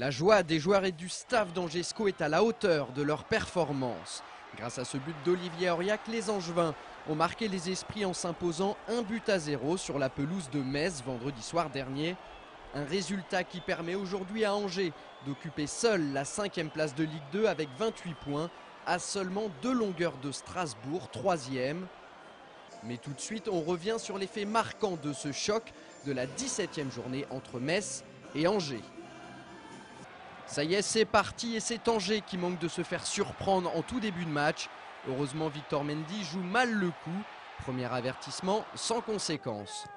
La joie des joueurs et du staff d'Angers SCO est à la hauteur de leur performance. Grâce à ce but d'Olivier Auriac, les Angevins ont marqué les esprits en s'imposant 1-0 sur la pelouse de Metz vendredi soir dernier. Un résultat qui permet aujourd'hui à Angers d'occuper seul la 5e place de Ligue 2 avec 28 points, à seulement 2 longueurs de Strasbourg, 3e. Mais tout de suite, on revient sur les faits marquants de ce choc de la 17e journée entre Metz et Angers. Ça y est, c'est parti et c'est Angers qui manque de se faire surprendre en tout début de match. Heureusement, Victor Mendy joue mal le coup. Premier avertissement sans conséquence.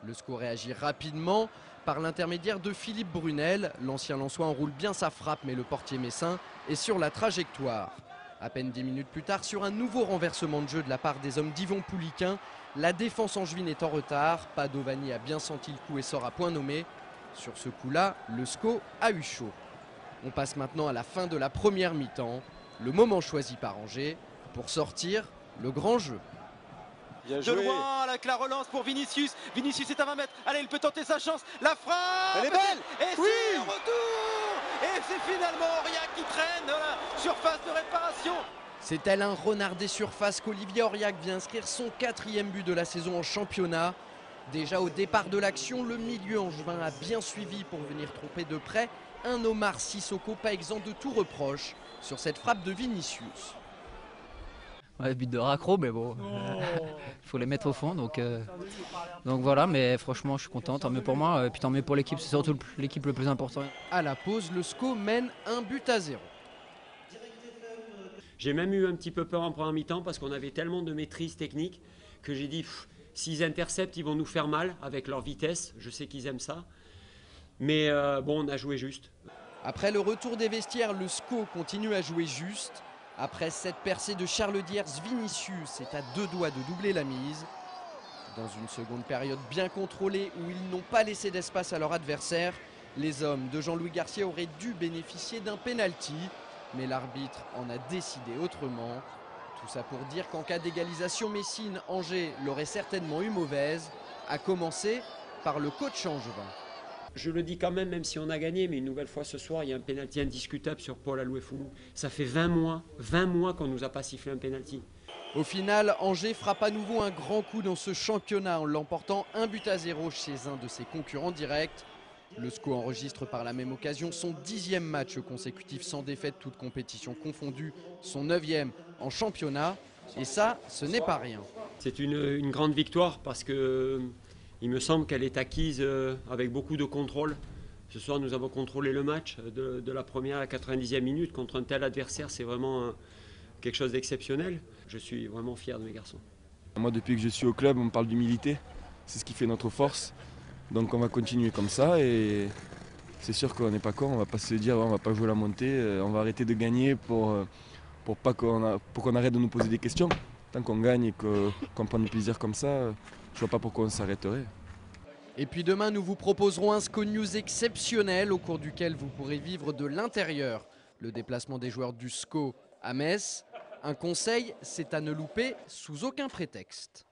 Le SCO réagit rapidement par l'intermédiaire de Philippe Brunel. L'ancien Lensois enroule bien sa frappe, mais le portier messin est sur la trajectoire. À peine 10 minutes plus tard, sur un nouveau renversement de jeu de la part des hommes d'Yvon Pouliquin, la défense angevine est en retard. Padovani a bien senti le coup et sort à point nommé. Sur ce coup-là, le SCO a eu chaud. On passe maintenant à la fin de la première mi-temps, le moment choisi par Angers pour sortir le grand jeu. De loin avec la relance pour Vinicius. Vinicius est à 20 mètres. Allez, il peut tenter sa chance. La frappe. Elle est belle. Et oui, c'est un retour. Et c'est finalement Auriac qui traîne dans la surface de réparation. C'est tel un renard des surfaces qu'Olivier Auriac vient inscrire son 4e but de la saison en championnat. Déjà au départ de l'action, le milieu angevin a bien suivi pour venir tromper de près un Omar Sissoko pas exempt de tout reproche sur cette frappe de Vinicius. Ouais, but de raccro, mais bon, il faut les mettre au fond. Donc voilà, mais franchement, je suis content, tant mieux pour moi, et puis tant mieux pour l'équipe, c'est surtout l'équipe le plus important. À la pause, le SCO mène 1-0. J'ai même eu un petit peu peur en première mi-temps parce qu'on avait tellement de maîtrise technique que j'ai dit, s'ils interceptent, ils vont nous faire mal avec leur vitesse, je sais qu'ils aiment ça. Mais bon, on a joué juste. Après le retour des vestiaires, le SCO continue à jouer juste. Après cette percée de Charles Diers, Vinicius est à 2 doigts de doubler la mise. Dans une seconde période bien contrôlée où ils n'ont pas laissé d'espace à leur adversaire, les hommes de Jean-Louis Garcia auraient dû bénéficier d'un penalty. Mais l'arbitre en a décidé autrement. Tout ça pour dire qu'en cas d'égalisation, Messine, Angers l'aurait certainement eu mauvaise, à commencer par le coach angevin. Je le dis quand même si on a gagné, mais une nouvelle fois ce soir, il y a un pénalty indiscutable sur Paul Alouefoulou. Ça fait 20 mois qu'on ne nous a pas sifflé un pénalty. Au final, Angers frappe à nouveau un grand coup dans ce championnat en l'emportant 1-0 chez un de ses concurrents directs. Le SCO enregistre par la même occasion son 10e match consécutif sans défaite, toute compétition confondue, son 9e en championnat. Et ça, ce n'est pas rien. C'est une grande victoire parce que il me semble qu'elle est acquise avec beaucoup de contrôle. Ce soir, nous avons contrôlé le match de la première à la 90e minute contre un tel adversaire. C'est vraiment quelque chose d'exceptionnel. Je suis vraiment fier de mes garçons. Moi, depuis que je suis au club, on me parle d'humilité. C'est ce qui fait notre force. Donc on va continuer comme ça et c'est sûr qu'on n'est pas con, on va pas se dire on va pas jouer la montée, on va arrêter de gagner pour qu'on arrête de nous poser des questions. Tant qu'on gagne et qu'on prend du plaisir comme ça, je vois pas pourquoi on s'arrêterait. Et puis demain, nous vous proposerons un SCO News exceptionnel au cours duquel vous pourrez vivre de l'intérieur le déplacement des joueurs du SCO à Metz. Un conseil, c'est à ne louper sous aucun prétexte.